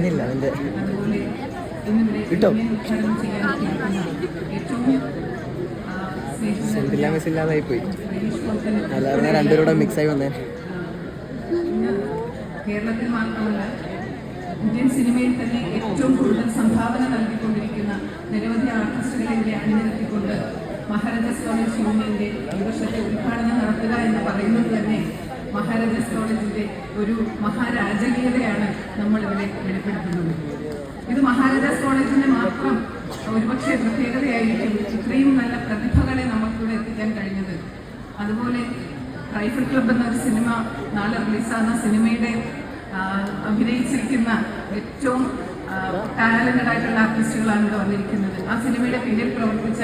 അറിഞ്ഞില്ല അതിൻ്റെ കിട്ടോ സെന്റില്ല മിസ് ഇല്ലാതായി പോയി. അല്ലാതെ ഞാൻ രണ്ടുപേരുടെ മിക്സായി വന്നേ. കേരളത്തിൽ മാത്രമല്ല ഇന്ത്യൻ സിനിമയിൽ തന്നെ ഏറ്റവും കൂടുതൽ സംഭാവന നൽകിക്കൊണ്ടിരിക്കുന്ന നിരവധി ആർട്ടിസ്റ്റുകളെ ഇവിടെ അണിനിരത്തിക്കൊണ്ട് മഹാരാജാസ് കോളേജ് യൂണിയന്റെ ഈ വർഷത്തെ ഉദ്ഘാടനം നടത്തുക എന്ന് പറയുന്നത് തന്നെ മഹാരാജാസ് കോളേജിന്റെ ഒരു മഹാരാജകീയതയാണ് നമ്മളിവിടെ വെളിപ്പെടുത്തുന്നത്. ഇത് മഹാരാജാസ് കോളേജിന്റെ മാത്രം ഒരുപക്ഷെ പ്രത്യേകതയായിരിക്കും ഇത്രയും നല്ല പ്രതിഭകളെ നമുക്കിവിടെ എത്തിക്കാൻ കഴിഞ്ഞത്. അതുപോലെ റൈഫിൾ ക്ലബ് എന്നൊരു സിനിമ നാളെ റിലീസാകുന്ന സിനിമയുടെ അഭിനയിച്ചിരിക്കുന്ന ഏറ്റവും ടാലന്റഡ് ആയിട്ടുള്ള ആർട്ടിസ്റ്റുകളാണ് ഇവിടെ വന്നിരിക്കുന്നത്. ആ സിനിമയുടെ പിന്നിൽ പ്രവർത്തിച്ച